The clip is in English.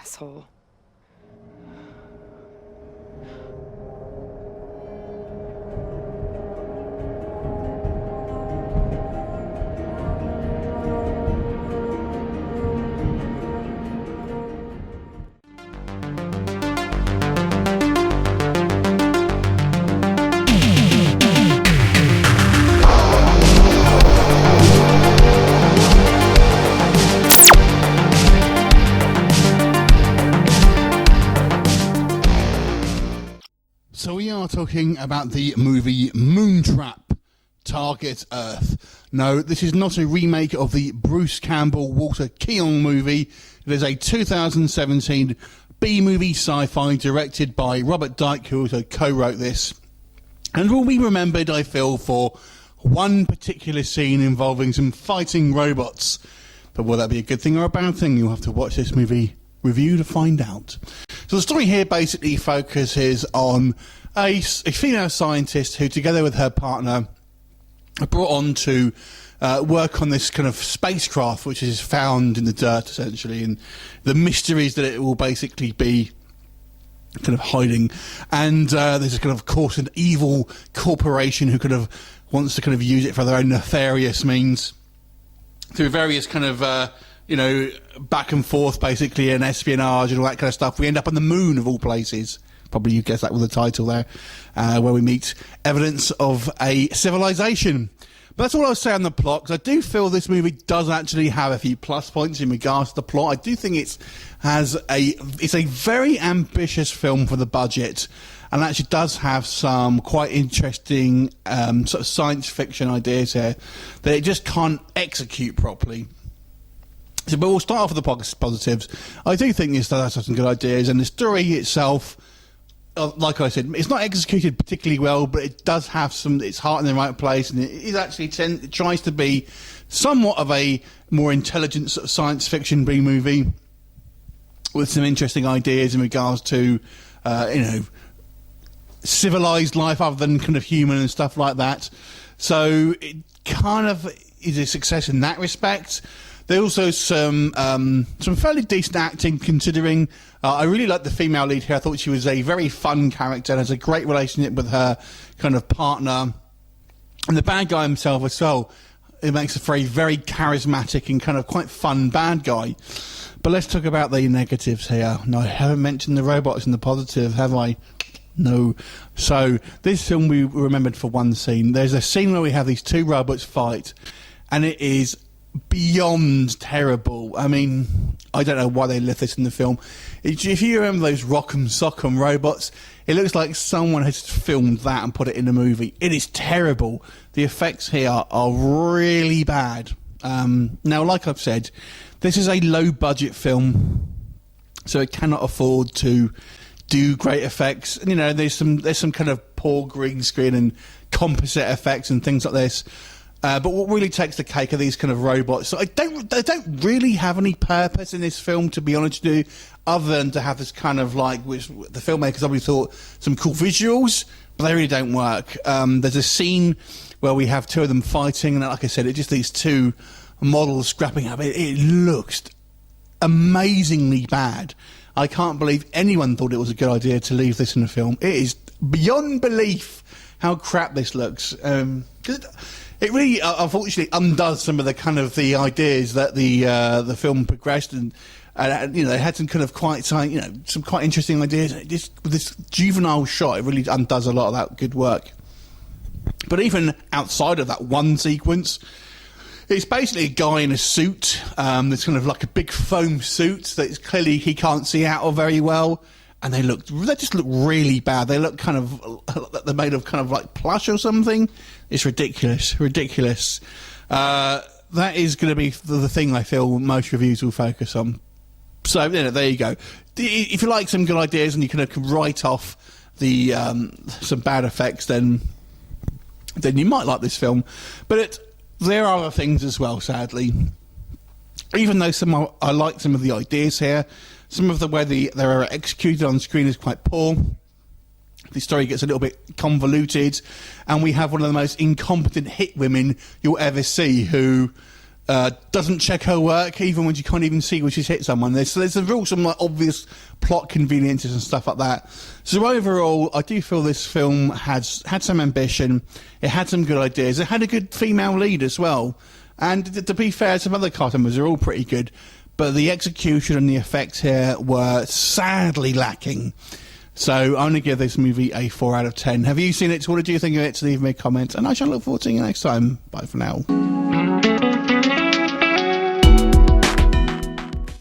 asshole. So we are talking about the movie Moontrap, Target Earth. No, this is not a remake of the Bruce Campbell, Walter Keon movie. It is a 2017 B-movie sci-fi directed by Robert Dyke, who also co-wrote this, and will be remembered, I feel, for one particular scene involving some fighting robots. But will that be a good thing or a bad thing? You'll have to watch this movie review to find out. So the story here basically focuses on a female scientist who, together with her partner, are brought on to work on this kind of spacecraft which is found in the dirt, essentially, and the mysteries that it will basically be kind of hiding. And there's kind of course an evil corporation who kind of wants to kind of use it for their own nefarious means through various kind of back and forth, basically, and espionage and all that kind of stuff. We end up on the moon, of all places. Probably you guessed that with the title there, where we meet evidence of a civilization. But that's all I'll say on the plot, because I do feel this movie does actually have a few plus points in regards to the plot. I do think it's a very ambitious film for the budget, and actually does have some quite interesting sort of science fiction ideas here that it just can't execute properly. So, but we'll start off with the positives. I do think this does have some good ideas, and the story itself, like I said, it's not executed particularly well, but it does have its heart in the right place, and it is actually it tries to be somewhat of a more intelligent sort of science fiction B-movie with some interesting ideas in regards to, civilized life other than kind of human and stuff like that. So it kind of is a success in that respect. There's also some fairly decent acting, considering I really liked the female lead here. I thought she was a very fun character and has a great relationship with her kind of partner. And the bad guy himself as well, it makes a very charismatic and kind of quite fun bad guy. But let's talk about the negatives here. No, I haven't mentioned the robots and the positive, have I? No. So this film we remembered for one scene. There's a scene where we have these two robots fight, and it is beyond terrible. I mean, I don't know why they left this in the film. If you remember those Rock'em Sock'em robots, it looks like someone has filmed that and put it in a movie. It is terrible. The effects here are really bad. Now, like I've said, this is a low-budget film, so it cannot afford to do great effects. And, there's some kind of poor green screen and composite effects and things like this. But what really takes the cake are these kind of robots. So they don't really have any purpose in this film, to be honest with you, other than to have this kind of which the filmmakers obviously thought, some cool visuals, but they really don't work. There's a scene where we have two of them fighting, and like I said, it's just these two models scrapping up. It looks amazingly bad. I can't believe anyone thought it was a good idea to leave this in the film. It is beyond belief how crap this looks. 'Cause it really, unfortunately, undoes some of the kind of the ideas that the film progressed, and they had some kind of some quite interesting ideas. With this juvenile shot, it really undoes a lot of that good work. But even outside of that one sequence, it's basically a guy in a suit. That's kind of like a big foam suit that clearly he can't see out of very well. And they just look really bad. They look kind of, they're made of kind of like plush or something. It's ridiculous. That is going to be the thing I feel most reviews will focus on. So, there you go. If you like some good ideas and you can write off the some bad effects, then you might like this film. But there are other things as well, sadly. Even though I like some of the ideas here, some of the way they're executed on screen is quite poor. The story gets a little bit convoluted, and we have one of the most incompetent hit women you'll ever see, who doesn't check her work even when she can't even see when she's hit someone. There's real some like obvious plot conveniences and stuff like that. So overall, I do feel this film had some ambition. It had some good ideas. It had a good female lead as well. And to be fair, some other cast members are all pretty good, but the execution and the effects here were sadly lacking. So I'm going to give this movie a 4 out of 10. Have you seen it? What did you think of it? Leave me a comment, and I shall look forward to seeing you next time. Bye for now.